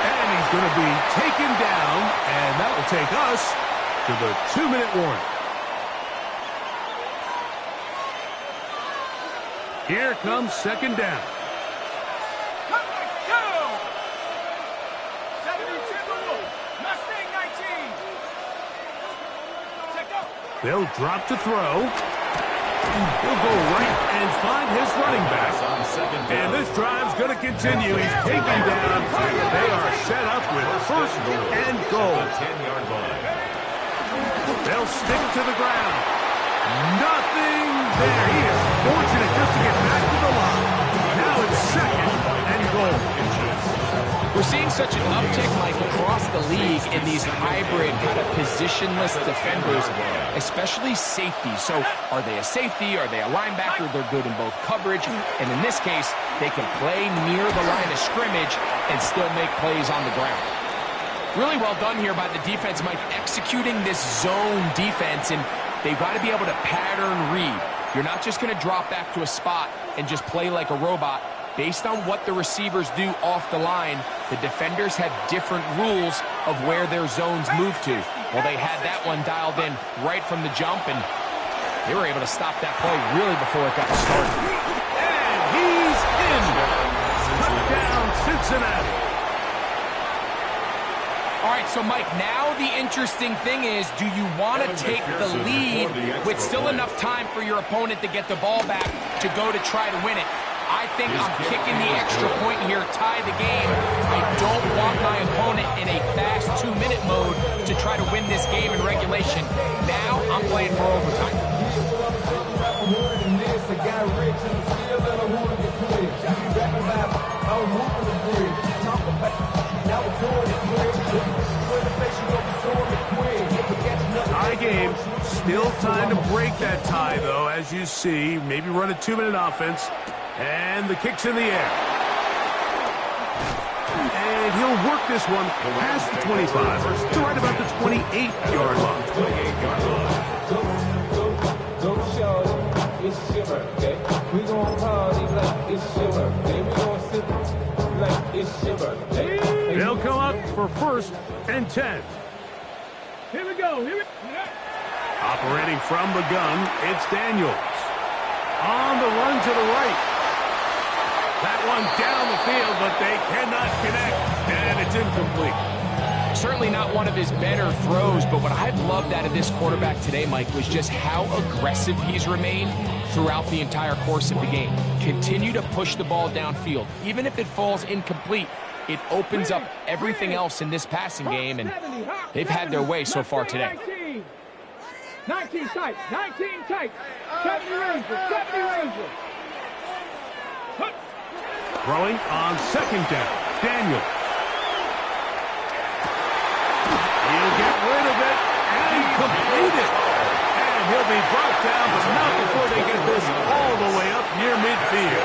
And he's going to be taken down, and that will take us to the 2-minute warning. Here comes 2nd down. They'll drop to throw. He'll go right and find his running back. And this drive's going to continue. He's taken down. They are set up with 1st and goal. They'll stick to the ground. Nothing there. He is fortunate just to get back to the line. Now it's 2nd and goal.
We're seeing such an uptick, Mike, across the league in these hybrid kind of positionless defenders, especially safety. So are they a safety? Are they a linebacker? They're good in both coverage. And in this case, they can play near the line of scrimmage and still make plays on the ground. Really well done here by the defense, Mike, executing this zone defense, and they've got to be able to pattern read. You're not just going to drop back to a spot and just play like a robot. Based on what the receivers do off the line, the defenders have different rules of where their zones move to. Well, they had that one dialed in right from the jump, and they were able to stop that play really before it got started.
And he's in. Touchdown, Cincinnati.
All right, so Mike, now the interesting thing is, do you want to take the lead with still enough time for your opponent to get the ball back to go to try to win it? I think I'm kicking the extra point here, tie the game. I don't want my opponent in a fast 2-minute mode to try to win this game in regulation. Now I'm playing for overtime.
Tie game. Still time to break that tie, though, as you see. Maybe run a 2-minute offense. And the kick's in the air. And he'll work this one past the 25 to right about the 28-yard line.
Go show it's your birthday. We gon' party like it's your birthday. We gon' sip like it's your birthday.
They'll come up for 1st and 10.
Here we go.
Operating from the gun, it's Daniels. On the run to the right. That one down the field, but they cannot connect, and it's incomplete.
Certainly not one of his better throws, but what I've loved out of this quarterback today, Mike, was just how aggressive he's remained throughout the entire course of the game. Continue to push the ball downfield. Even if it falls incomplete, it opens up everything else in this passing game, and they've had their way so far today.
19 tight, 19 tight. 70 Rangers.
Throwing on 2nd down, Daniel. He'll get rid of it and complete it. And he'll be brought down, but not before they get this all the way up near midfield.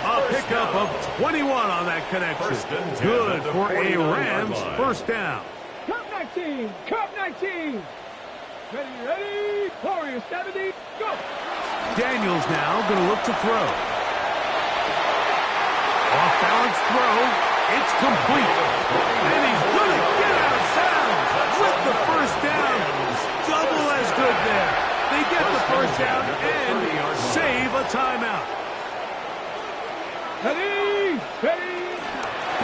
A pickup of 21 on that connection. Good for a Rams first down.
Cup 19, Cup 19. Ready, Warriors 70, go.
Daniels now going to look to throw. Off-balance throw. It's complete. And he's going to get out of bounds with the first down. Double as good there. They get the first down and save a timeout.
Ready.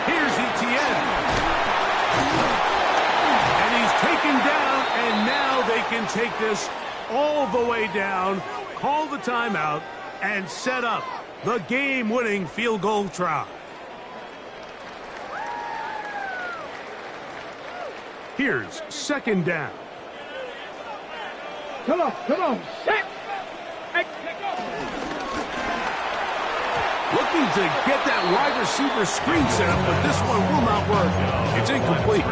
Here's Etienne. And he's taken down, and now they can take this all the way down, call the timeout, and set up the game-winning field goal try. Here's second down.
Come on, set.
Looking to get that wide receiver screen set up, but this one will not work. It's incomplete.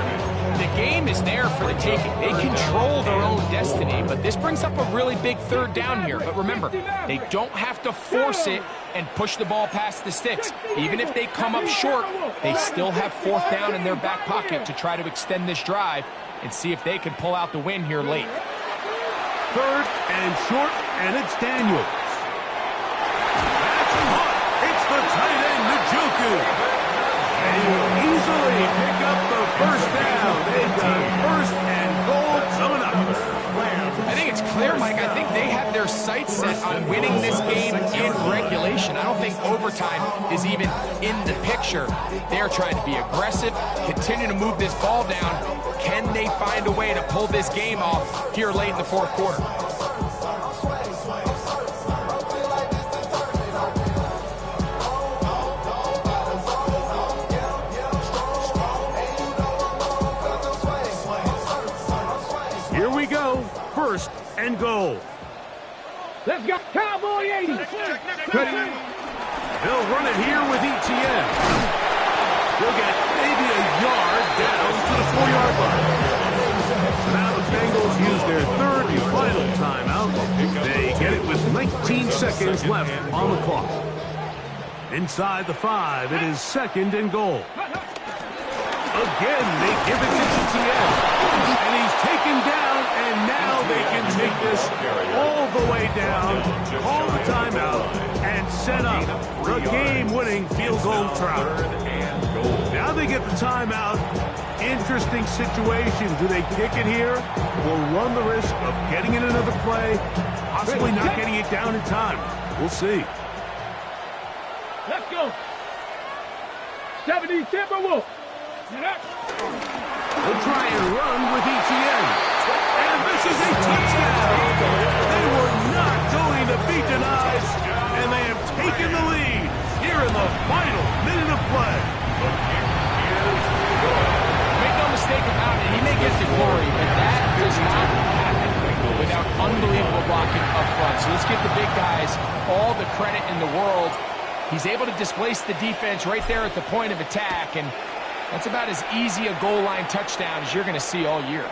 The game is there for the taking. They control their own destiny, but this brings up a really big third down here. But remember, they don't have to force it and push the ball past the sticks. Even if they come up short, they still have fourth down in their back pocket to try to extend this drive and see if they can pull out the win here late.
Third and short, and it's Daniels. That's caught. It's the tight end, Njoku. And he will easily pick up the first down. They've got first and goal coming up.
I think it's clear, Mike. I think they have their sights set on winning this game in regulation. I don't think overtime is even in the picture. They're trying to be aggressive, continue to move this ball down. Can they find a way to pull this game off here late in the fourth quarter?
Here we go. First and goal.
Let's go, Cowboy 80. Ready.
They'll run it here with Etienne. They'll get maybe a yard down to the 4-yard line. Now the Bengals use their third and final timeout. They get it with 19 seconds left on the clock. Inside the 5, it is second and goal. Again, they give it to Etienne. And he's taken down, and now they can take this all the way down, call the timeout, and set up the game-winning field goal try. Now they get the timeout. Interesting situation. Do they kick it here or run the risk of getting in another play, possibly not getting it down in time? We'll see.
Let's go. 70 Timberwolves.
They'll try and run with Etienne. And this is a touchdown. They were not going to be denied, and they have taken the lead here in the final minute of play.
Make no mistake about it, he may get the glory, but that does not happen without unbelievable blocking up front. So let's give the big guys all the credit in the world. He's able to displace the defense right there at the point of attack, and that's about as easy a goal line touchdown as you're going to see all year.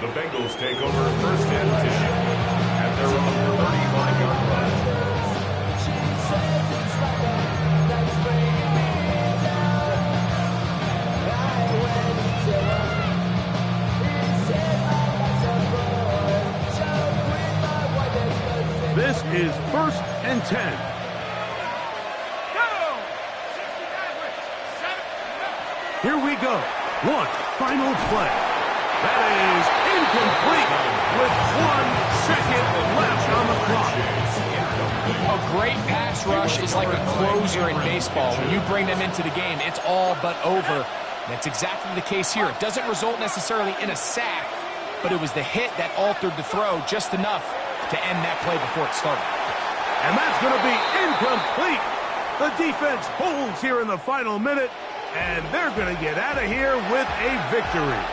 The Bengals take over first and 10 at their own 35-yard line.
This is first and 10. Here we go. One final play. That is incomplete with 1 second left on the clock.
A great pass rush is like a closer in baseball. When you bring them into the game, it's all but over. That's exactly the case here. It doesn't result necessarily in a sack, but it was the hit that altered the throw just enough to end that play before it started.
And that's going to be incomplete. The defense holds here in the final minute, and they're going to get out of here with a victory.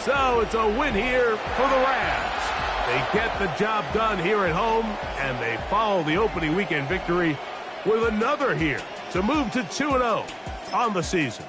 So it's a win here for the Rams. They get the job done here at home, and they follow the opening weekend victory with another here to move to 2-0 on the season.